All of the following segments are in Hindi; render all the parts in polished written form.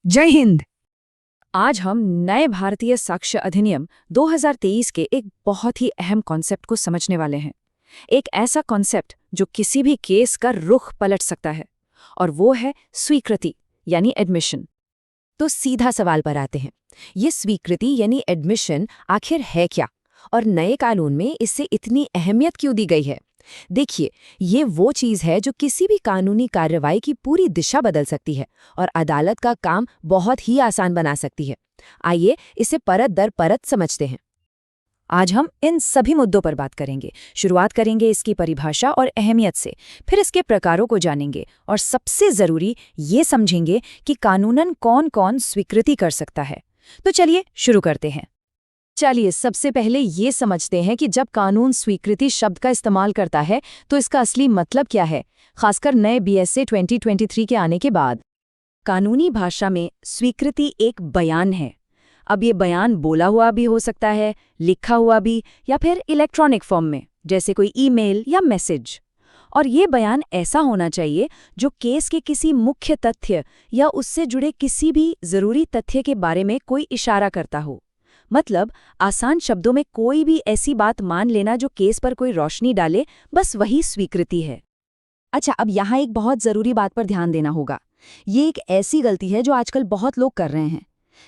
जय हिंद। आज हम नए भारतीय साक्ष्य अधिनियम 2023 के एक बहुत ही अहम कॉन्सेप्ट को समझने वाले हैं। एक ऐसा कॉन्सेप्ट जो किसी भी केस का रुख पलट सकता है, और वो है स्वीकृति यानी एडमिशन। तो सीधा सवाल पर आते हैं, ये स्वीकृति यानी एडमिशन आखिर है क्या, और नए कानून में इससे इतनी अहमियत क्यों दी गई है? देखिए, ये वो चीज़ है जो किसी भी कानूनी कार्रवाई की पूरी दिशा बदल सकती है और अदालत का काम बहुत ही आसान बना सकती है। आइए इसे परत दर परत समझते हैं। आज हम इन सभी मुद्दों पर बात करेंगे। शुरुआत करेंगे इसकी परिभाषा और अहमियत से, फिर इसके प्रकारों को जानेंगे और सबसे ज़रूरी ये समझेंगे कि कानूनन कौन-कौन स्वीकृति कर सकता है। तो चलिए शुरू करते हैं। चलिए सबसे पहले ये समझते हैं कि जब कानून स्वीकृति शब्द का इस्तेमाल करता है तो इसका असली मतलब क्या है, खासकर नए बीएसए 2023 के आने के बाद। कानूनी भाषा में स्वीकृति एक बयान है। अब ये बयान बोला हुआ भी हो सकता है, लिखा हुआ भी, या फिर इलेक्ट्रॉनिक फॉर्म में, जैसे कोई ईमेल या मैसेज। और ये बयान ऐसा होना चाहिए जो केस के किसी मुख्य तथ्य या उससे जुड़े किसी भी जरूरी तथ्य के बारे में कोई इशारा करता हो। मतलब आसान शब्दों में कोई भी ऐसी बात मान लेना जो केस पर कोई रोशनी डाले, बस वही स्वीकृति है। अच्छा, अब यहाँ एक बहुत ज़रूरी बात पर ध्यान देना होगा। ये एक ऐसी गलती है जो आजकल बहुत लोग कर रहे हैं।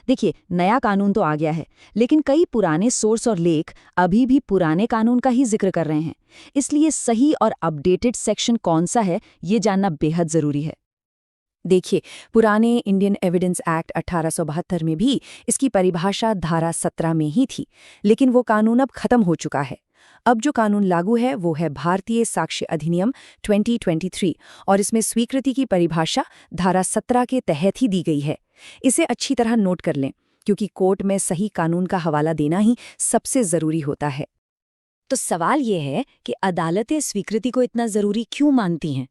देखिए, नया कानून तो आ गया है, लेकिन कई पुराने सोर्स और लेख अभी भी पुराने कानून का ही जिक्र कर रहे हैं। इसलिए सही और अपडेटेड सेक्शन कौन सा है, ये जानना बेहद ज़रूरी है। देखिए, पुराने इंडियन एविडेंस एक्ट 1872 में भी इसकी परिभाषा धारा 17 में ही थी, लेकिन वो कानून अब खत्म हो चुका है। अब जो कानून लागू है वो है भारतीय साक्ष्य अधिनियम 2023, और इसमें स्वीकृति की परिभाषा धारा 17 के तहत ही दी गई है। इसे अच्छी तरह नोट कर लें, क्योंकि कोर्ट में सही कानून का हवाला देना ही सबसे ज़रूरी होता है। तो सवाल ये है कि अदालतें स्वीकृति को इतना ज़रूरी क्यों मानती हैं?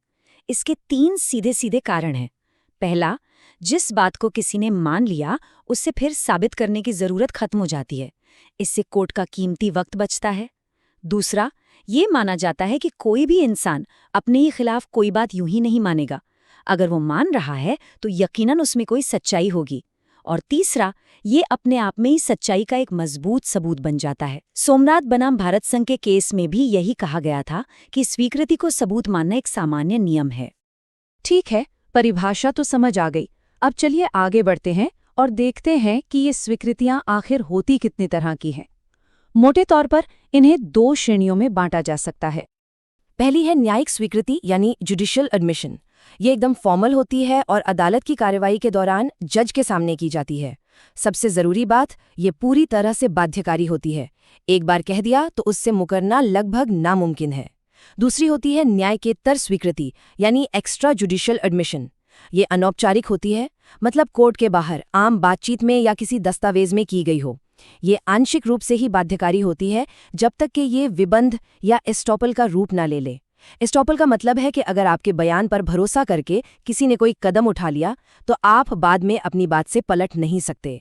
इसके 3 सीधे सीधे कारण हैं। पहला, जिस बात को किसी ने मान लिया उससे फिर साबित करने की जरूरत खत्म हो जाती है। इससे कोर्ट का कीमती वक्त बचता है। दूसरा, ये माना जाता है कि कोई भी इंसान अपने ही खिलाफ कोई बात यूं ही नहीं मानेगा। अगर वो मान रहा है तो यकीनन उसमें कोई सच्चाई होगी। और तीसरा, ये अपने आप में ही सच्चाई का एक मजबूत सबूत बन जाता है। सोमनाथ बनाम भारत संघ के केस में भी यही कहा गया था कि स्वीकृति को सबूत मानना एक सामान्य नियम है। ठीक है, परिभाषा तो समझ आ गई। अब चलिए आगे बढ़ते हैं और देखते हैं कि ये स्वीकृतियां आखिर होती कितनी तरह की हैं। मोटे तौर पर इन्हें 2 श्रेणियों में बांटा जा सकता है। पहली है न्यायिक स्वीकृति यानी जुडिशियल एडमिशन। ये एकदम फॉर्मल होती है और अदालत की कार्रवाई के दौरान जज के सामने की जाती है। सबसे जरूरी बात, ये पूरी तरह से बाध्यकारी होती है। एक बार कह दिया तो उससे मुकरना लगभग नामुमकिन है। दूसरी होती है न्यायकेतर स्वीकृति यानी एक्स्ट्रा जुडिशियल एडमिशन। ये अनौपचारिक होती है, मतलब कोर्ट के बाहर आम बातचीत में या किसी दस्तावेज में की गई हो। ये आंशिक रूप से ही बाध्यकारी होती है जब तक कि ये विबंध या एस्टॉपल का रूप ना ले ले। एस्टॉपल का मतलब है कि अगर आपके बयान पर भरोसा करके किसी ने कोई कदम उठा लिया तो आप बाद में अपनी बात से पलट नहीं सकते।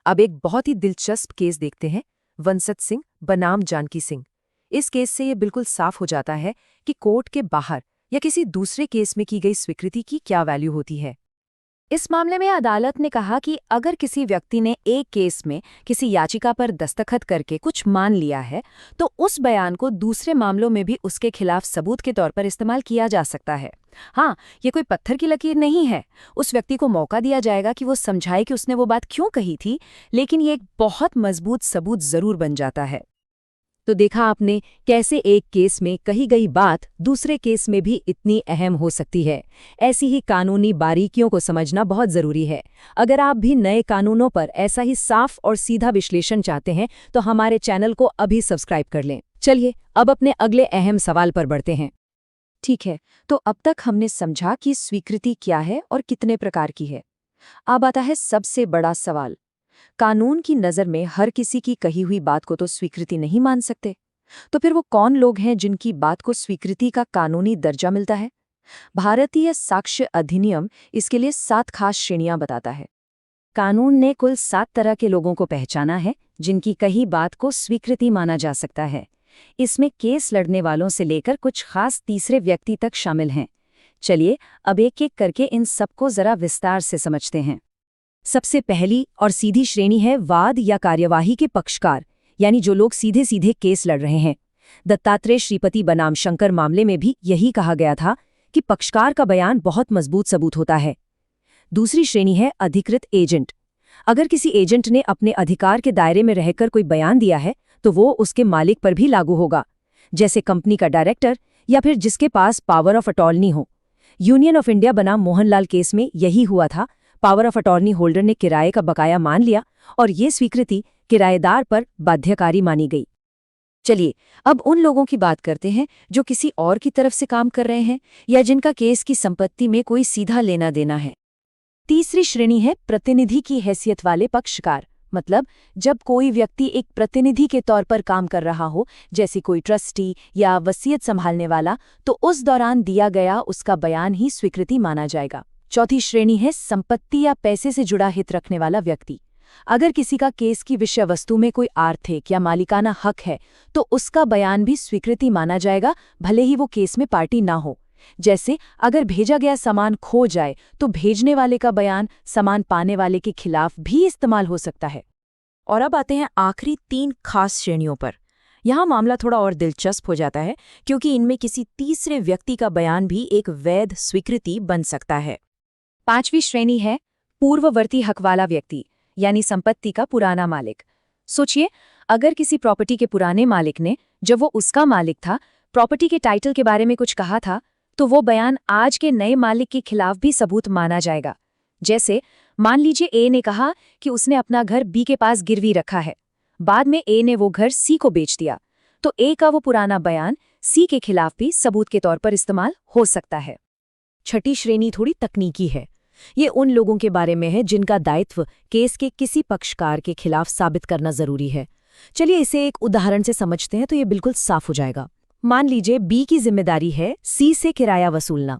अब एक बहुत ही दिलचस्प केस देखते हैं, वंसत सिंह बनाम जानकी सिंह। इस केस से ये बिल्कुल साफ हो जाता है कि कोर्ट के बाहर या किसी दूसरे केस में की गई स्वीकृति की क्या वैल्यू होती है। इस मामले में अदालत ने कहा कि अगर किसी व्यक्ति ने एक केस में किसी याचिका पर दस्तखत करके कुछ मान लिया है, तो उस बयान को दूसरे मामलों में भी उसके खिलाफ सबूत के तौर पर इस्तेमाल किया जा सकता है। हाँ, ये कोई पत्थर की लकीर नहीं है। उस व्यक्ति को मौका दिया जाएगा कि वो समझाए कि उसने वो बात क्यों कही थी, लेकिन ये एक बहुत मजबूत सबूत जरूर बन जाता है। तो देखा आपने कैसे एक केस में कही गई बात दूसरे केस में भी इतनी अहम हो सकती है। ऐसी ही कानूनी बारीकियों को समझना बहुत ज़रूरी है। अगर आप भी नए कानूनों पर ऐसा ही साफ और सीधा विश्लेषण चाहते हैं तो हमारे चैनल को अभी सब्सक्राइब कर लें। चलिए अब अपने अगले अहम सवाल पर बढ़ते हैं। ठीक है, तो अब तक हमने समझा कि स्वीकृति क्या है और कितने प्रकार की है। अब आता है सबसे बड़ा सवाल। कानून की नज़र में हर किसी की कही हुई बात को तो स्वीकृति नहीं मान सकते। तो फिर वो कौन लोग हैं जिनकी बात को स्वीकृति का कानूनी दर्जा मिलता है? भारतीय साक्ष्य अधिनियम इसके लिए 7 खास श्रेणियां बताता है। कानून ने कुल 7 तरह के लोगों को पहचाना है जिनकी कही बात को स्वीकृति माना जा सकता है। इसमें केस लड़ने वालों से लेकर कुछ खास तीसरे व्यक्ति तक शामिल हैं। चलिए अब एक एक करके इन सबको जरा विस्तार से समझते हैं। सबसे पहली और सीधी श्रेणी है वाद या कार्यवाही के पक्षकार, यानी जो लोग सीधे सीधे केस लड़ रहे हैं। दत्तात्रेय श्रीपति बनाम शंकर मामले में भी यही कहा गया था कि पक्षकार का बयान बहुत मजबूत सबूत होता है। दूसरी श्रेणी है अधिकृत एजेंट। अगर किसी एजेंट ने अपने अधिकार के दायरे में रहकर कोई बयान दिया है तो वो उसके मालिक पर भी लागू होगा, जैसे कंपनी का डायरेक्टर या फिर जिसके पास पावर ऑफ अटॉर्नी हो। यूनियन ऑफ इंडिया बनाम मोहनलाल केस में यही हुआ था। पावर ऑफ अटॉर्नी होल्डर ने किराए का बकाया मान लिया और ये स्वीकृति किराएदार पर बाध्यकारी मानी गई। चलिए अब उन लोगों की बात करते हैं जो किसी और की तरफ से काम कर रहे हैं या जिनका केस की संपत्ति में कोई सीधा लेना देना है। तीसरी श्रेणी है प्रतिनिधि की हैसियत वाले पक्षकार, मतलब जब कोई व्यक्ति एक प्रतिनिधि के तौर पर काम कर रहा हो, जैसे कोई ट्रस्टी या वसीयत संभालने वाला, तो उस दौरान दिया गया उसका बयान ही स्वीकृति माना जाएगा। चौथी श्रेणी है संपत्ति या पैसे से जुड़ा हित रखने वाला व्यक्ति। अगर किसी का केस की विषय वस्तु में कोई आर्थिक या मालिकाना हक है तो उसका बयान भी स्वीकृति माना जाएगा, भले ही वो केस में पार्टी ना हो। जैसे अगर भेजा गया सामान खो जाए तो भेजने वाले का बयान सामान पाने वाले के खिलाफ भी इस्तेमाल हो सकता है। और अब आते हैं आखिरी 3 खास श्रेणियों पर। यहाँ मामला थोड़ा और दिलचस्प हो जाता है क्योंकि इनमें किसी तीसरे व्यक्ति का बयान भी एक वैध स्वीकृति बन सकता है। 5वीं श्रेणी है पूर्ववर्ती हक वाला व्यक्ति, यानी संपत्ति का पुराना मालिक। सोचिए, अगर किसी प्रॉपर्टी के पुराने मालिक ने, जब वो उसका मालिक था, प्रॉपर्टी के टाइटल के बारे में कुछ कहा था, तो वो बयान आज के नए मालिक के खिलाफ भी सबूत माना जाएगा। जैसे मान लीजिए ए ने कहा कि उसने अपना घर बी के पास गिरवी रखा है। बाद में ए ने वो घर सी को बेच दिया, तो ए का वो पुराना बयान सी के खिलाफ भी सबूत के तौर पर इस्तेमाल हो सकता है। 6ठी श्रेणी थोड़ी तकनीकी है। ये उन लोगों के बारे में है जिनका दायित्व केस के किसी पक्षकार के खिलाफ साबित करना जरूरी है। चलिए इसे एक उदाहरण से समझते हैं तो ये बिल्कुल साफ हो जाएगा। मान लीजिए बी की जिम्मेदारी है सी से किराया वसूलना।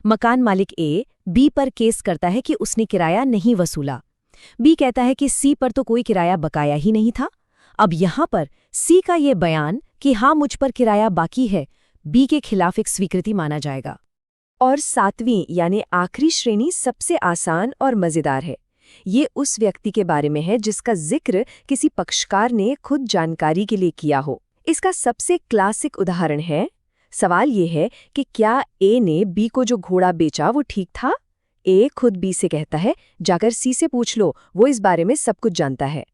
मकान मालिक ए बी पर केस करता है कि उसने किराया नहीं वसूला। बी कहता है कि सी पर तो कोई किराया बकाया ही नहीं था। अब यहाँ पर सी का ये बयान कि हाँ मुझ पर किराया बाकी है, बी के खिलाफ एक स्वीकृति माना जाएगा। और 7वीं यानी आखिरी श्रेणी सबसे आसान और मजेदार है। ये उस व्यक्ति के बारे में है जिसका जिक्र किसी पक्षकार ने खुद जानकारी के लिए किया हो। इसका सबसे क्लासिक उदाहरण है, सवाल ये है कि क्या ए ने बी को जो घोड़ा बेचा वो ठीक था? ए खुद बी से कहता है जाकर सी से पूछ लो, वो इस बारे में सब कुछ जानता है।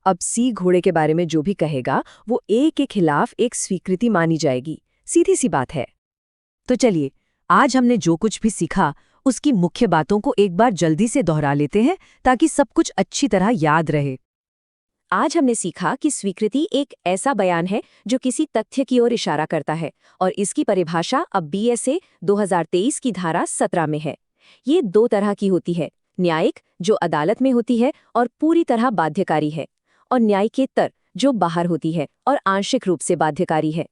अब सी घोड़े के बारे में जो भी कहेगा वो ए के खिलाफ एक स्वीकृति मानी जाएगी। सीधी सी बात है। तो चलिए आज हमने जो कुछ भी सीखा उसकी मुख्य बातों को एक बार जल्दी से दोहरा लेते हैं ताकि सब कुछ अच्छी तरह याद रहे। आज हमने सीखा कि स्वीकृति एक ऐसा बयान है जो किसी तथ्य की ओर इशारा करता है और इसकी परिभाषा अब BSA 2023 की धारा 17 में है। ये 2 तरह की होती है, न्यायिक जो अदालत में होती है और पूरी तरह बाध्यकारी है, और न्यायिकेतर जो बाहर होती है और आंशिक रूप से बाध्यकारी है।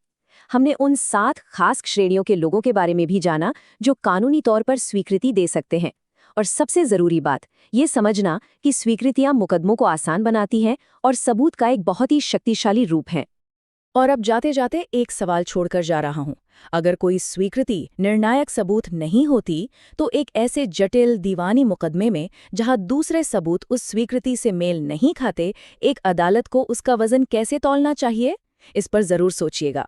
हमने उन 7 खास श्रेणियों के लोगों के बारे में भी जाना जो कानूनी तौर पर स्वीकृति दे सकते हैं। और सबसे जरूरी बात ये समझना कि स्वीकृतियां मुकदमों को आसान बनाती हैं और सबूत का एक बहुत ही शक्तिशाली रूप हैं। और अब जाते जाते एक सवाल छोड़कर जा रहा हूं। अगर कोई स्वीकृति निर्णायक सबूत नहीं होती तो एक ऐसे जटिल दीवानी मुकदमे में जहां दूसरे सबूत उस स्वीकृति से मेल नहीं खाते, एक अदालत को उसका वजन कैसे तौलना चाहिए? इस पर जरूर सोचिएगा।